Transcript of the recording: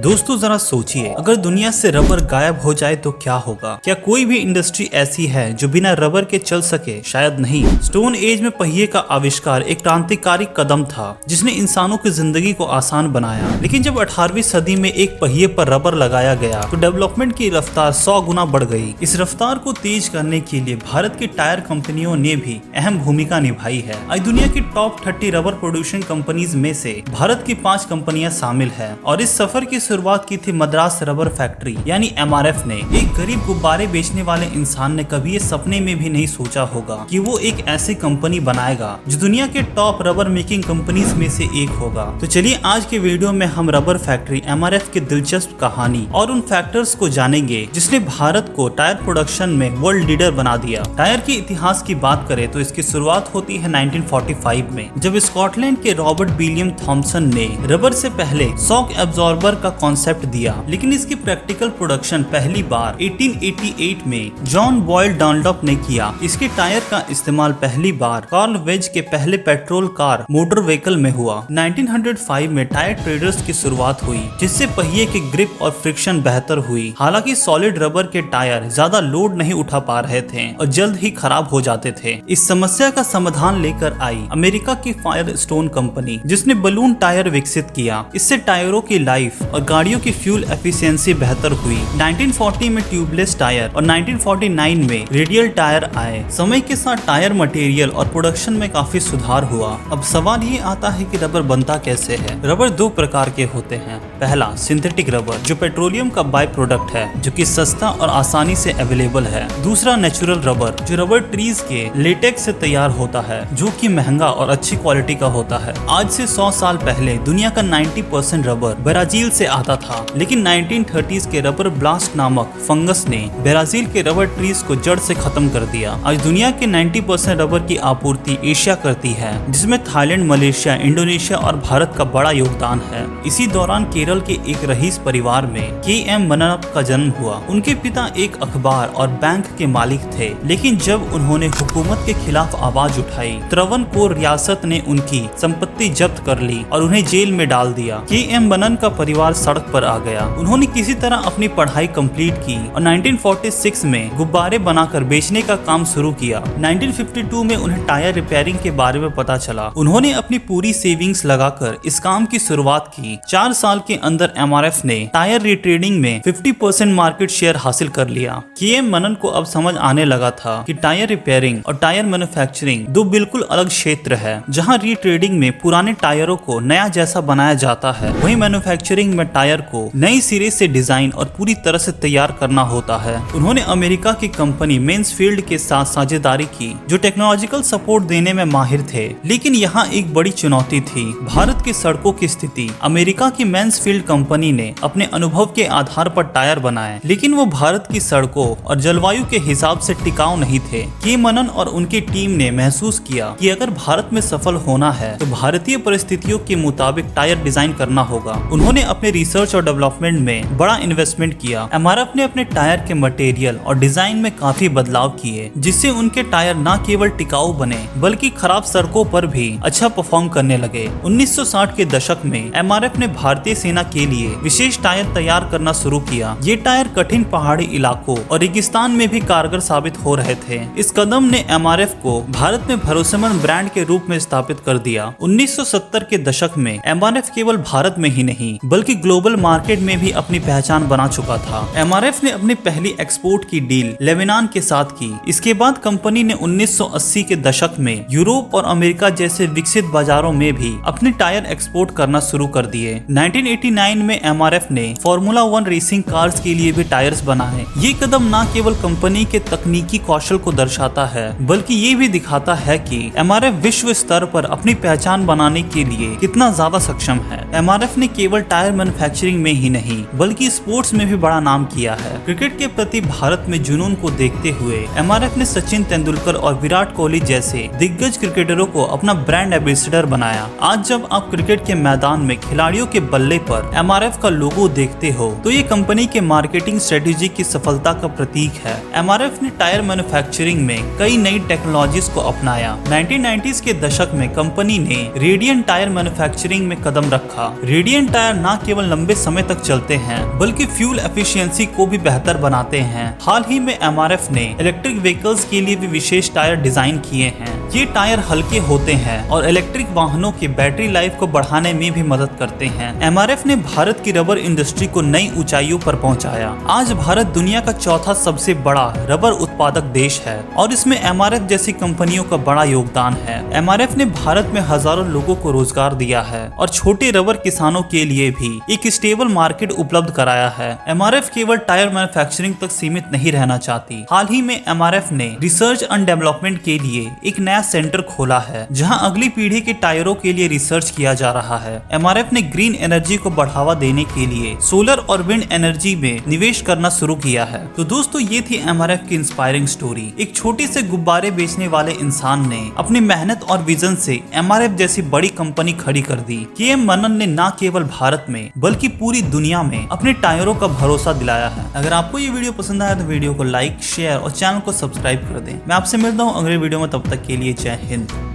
दोस्तों जरा सोचिए, अगर दुनिया से रबर गायब हो जाए तो क्या होगा। क्या कोई भी इंडस्ट्री ऐसी है जो बिना रबर के चल सके? शायद नहीं। स्टोन एज में पहिए का आविष्कार एक क्रांतिकारी कदम था जिसने इंसानों की जिंदगी को आसान बनाया। लेकिन जब 18वीं सदी में एक पहिए पर रबर लगाया गया तो डेवलपमेंट की रफ्तार 100 गुना बढ़ गई। इस रफ्तार को तेज करने के लिए भारत की टायर कंपनियों ने भी अहम भूमिका निभाई है। आज दुनिया की टॉप 30 रबर प्रोड्यूसिंग कंपनीज में से भारत की 5 कंपनियां शामिल है और इस सफर की शुरुआत की थी मद्रास रबर फैक्ट्री यानी MRF ने। एक गरीब गुब्बारे बेचने वाले इंसान ने कभी ये सपने में भी नहीं सोचा होगा कि वो एक ऐसी कंपनी बनाएगा जो दुनिया के टॉप रबर मेकिंग कंपनीज में से एक होगा। तो चलिए आज के वीडियो में हम रबर फैक्ट्री MRF की दिलचस्प कहानी और उन फैक्टर्स को जानेंगे जिसने भारत को टायर प्रोडक्शन में वर्ल्ड लीडर बना दिया। टायर के इतिहास की बात करें तो इसकी शुरुआत होती है 1945 में, जब स्कॉटलैंड के रॉबर्ट विलियम थॉमसन ने रबर से पहले शॉक एब्जॉर्बर का कॉन्सेप्ट दिया। लेकिन इसकी प्रैक्टिकल प्रोडक्शन पहली बार 1888 में जॉन बॉयल डनलॉप ने किया। इसके टायर का इस्तेमाल पहली बार कार्ल वेज के पहले पेट्रोल कार मोटर व्हीकल में हुआ। 1905 में टायर ट्रेडर्स की शुरुआत हुई जिससे पहिए की ग्रिप और फ्रिक्शन बेहतर हुई। हालांकि सॉलिड रबर के टायर ज्यादा लोड नहीं उठा पा रहे थे और जल्द ही खराब हो जाते थे। इस समस्या का समाधान लेकर आई अमेरिका की फायर स्टोन कंपनी, जिसने बलून टायर विकसित किया। इससे टायरों की लाइफ और गाड़ियों की फ्यूल एफिशिएंसी बेहतर हुई। 1940 में ट्यूबलेस टायर और 1949 में रेडियल टायर आए। समय के साथ टायर मटेरियल और प्रोडक्शन में काफी सुधार हुआ। अब सवाल ये आता है कि रबर बनता कैसे है। रबर दो प्रकार के होते हैं। पहला सिंथेटिक रबर जो पेट्रोलियम का बाय प्रोडक्ट है, जो कि सस्ता और आसानी से अवेलेबल है। दूसरा नेचुरल रबर जो रबर ट्रीज के लेटेक्स से तैयार होता है, जो कि महंगा और अच्छी क्वालिटी का होता है। आज से 100 साल पहले दुनिया का 90% रबर ब्राजील से आता था, लेकिन 1930s के रबर ब्लास्ट नामक फंगस ने ब्राजील के रबर ट्रीज को जड़ से खत्म कर दिया। आज दुनिया के 90% रबर की आपूर्ति एशिया करती है, जिसमें थाईलैंड, मलेशिया, इंडोनेशिया और भारत का बड़ा योगदान है। इसी दौरान केरल के एक रईस परिवार में KM मनन का जन्म हुआ। उनके पिता एक अखबार और बैंक के मालिक थे, लेकिन जब उन्होंने हुकूमत के खिलाफ आवाज उठाई, त्रवनकोर रियासत ने उनकी संपत्ति जब्त कर ली और उन्हें जेल में डाल दिया। KM मनन का परिवार सड़क पर आ गया। उन्होंने किसी तरह अपनी पढ़ाई कंप्लीट की और 1946 में गुब्बारे बनाकर बेचने का काम शुरू किया। 1952 में उन्हें टायर रिपेयरिंग के बारे में पता चला। उन्होंने अपनी पूरी सेविंग्स लगाकर इस काम की शुरुआत की। 4 साल के अंदर MRF ने टायर रिट्रेडिंग में 50% मार्केट शेयर हासिल कर लिया। KM मनन को अब समझ आने लगा था कि टायर रिपेयरिंग और टायर मैन्युफैक्चरिंग दो बिल्कुल अलग क्षेत्र है। जहाँ रिट्रेडिंग में पुराने टायरों को नया जैसा बनाया जाता है, वहीं मैन्युफैक्चरिंग में टायर को नई सिरे से डिजाइन और पूरी तरह से तैयार करना होता है। उन्होंने अमेरिका की कंपनी मेंसफील्ड के साथ साझेदारी की, जो टेक्नोलॉजिकल सपोर्ट देने में माहिर थे। लेकिन यहाँ एक बड़ी चुनौती थी, भारत की सड़कों की स्थिति। अमेरिका की मेंसफील्ड कंपनी ने अपने अनुभव के आधार पर टायर बनाए, लेकिन वो भारत की सड़कों और जलवायु के हिसाब से टिकाऊ नहीं थे। के मनन और उनकी टीम ने महसूस किया कि अगर भारत में सफल होना है तो भारतीय परिस्थितियों के मुताबिक टायर डिजाइन करना होगा। उन्होंने अपने रिसर्च और डेवलपमेंट में बड़ा इन्वेस्टमेंट किया। MRF ने अपने टायर के मटेरियल और डिजाइन में काफी बदलाव किए, जिससे उनके टायर न केवल टिकाऊ बने बल्कि खराब सड़कों पर भी अच्छा परफॉर्म करने लगे। 1960 के दशक में MRF ने भारतीय सेना के लिए विशेष टायर तैयार करना शुरू किया। ये टायर कठिन पहाड़ी इलाकों और रेगिस्तान में भी कारगर साबित हो रहे थे। इस कदम ने MRF को भारत में भरोसेमंद ब्रांड के रूप में स्थापित कर दिया। 1970 के दशक में MRF केवल भारत में ही नहीं बल्कि ग्लोबल मार्केट में भी अपनी पहचान बना चुका था। MRF ने अपनी पहली एक्सपोर्ट की डील लेबनान के साथ की। इसके बाद कंपनी ने 1980 के दशक में यूरोप और अमेरिका जैसे विकसित बाजारों में भी अपने टायर एक्सपोर्ट करना शुरू कर दिए। 1989 में MRF ने फॉर्मूला 1 रेसिंग कार्स के लिए भी टायर्स बनाए। ये कदम न केवल कंपनी के तकनीकी कौशल को दर्शाता है बल्कि ये भी दिखाता है कि MRF विश्व स्तर पर अपनी पहचान बनाने के लिए कितना ज्यादा सक्षम है। MRF ने केवल टायर मैन्युफैक्चरिंग में ही नहीं बल्कि स्पोर्ट्स में भी बड़ा नाम किया है। क्रिकेट के प्रति भारत में जुनून को देखते हुए MRF ने सचिन तेंदुलकर और विराट कोहली जैसे दिग्गज क्रिकेटरों को अपना ब्रांड एम्बेसडर बनाया। आज जब आप क्रिकेट के मैदान में खिलाड़ियों के बल्ले पर MRF का लोगो देखते हो तो ये कंपनी के मार्केटिंग स्ट्रेटेजी की सफलता का प्रतीक है। MRF ने टायर मैन्युफैक्चरिंग में कई नई टेक्नोलॉजीज को अपनाया। 1990s के दशक में कंपनी ने रेडियन टायर मैन्युफैक्चरिंग में कदम रखा। रेडियन टायर न केवल लंबे समय तक चलते हैं बल्कि फ्यूल एफिशिएंसी को भी बेहतर बनाते हैं। हाल ही में MRF ने इलेक्ट्रिक व्हीकल्स के लिए भी विशेष टायर डिजाइन किए हैं। ये टायर हल्के होते हैं और इलेक्ट्रिक वाहनों की बैटरी लाइफ को बढ़ाने में भी मदद करते हैं। MRF ने भारत की रबर इंडस्ट्री को नई ऊंचाइयों पर पहुंचाया। आज भारत दुनिया का चौथा सबसे बड़ा रबर उत्पादक देश है और इसमें MRF जैसी कंपनियों का बड़ा योगदान है। MRF ने भारत में हजारों लोगों को रोजगार दिया है और छोटे रबर किसानों के लिए भी एक स्टेबल मार्केट उपलब्ध कराया है। MRF केवल टायर मैन्युफैक्चरिंग तक सीमित नहीं रहना चाहती। हाल ही में MRF ने रिसर्च एंड डेवलपमेंट के लिए एक नया सेंटर खोला है जहां अगली पीढ़ी के टायरों के लिए रिसर्च किया जा रहा है। MRF ने ग्रीन एनर्जी को बढ़ावा देने के लिए सोलर और विंड एनर्जी में निवेश करना शुरू किया है। तो दोस्तों ये थी MRF की इंस्पायरिंग स्टोरी। एक छोटे से गुब्बारे बेचने वाले इंसान ने अपनी मेहनत और विजन से MRF जैसी बड़ी कंपनी खड़ी कर दी। KM मनन ने न केवल भारत में बल्कि पूरी दुनिया में अपने टायरों का भरोसा दिलाया है। अगर आपको ये वीडियो पसंद आया तो वीडियो को लाइक, शेयर और चैनल को सब्सक्राइब कर दें। मैं आपसे मिलता हूँ अगले वीडियो में, तब तक के लिए जय हिंद।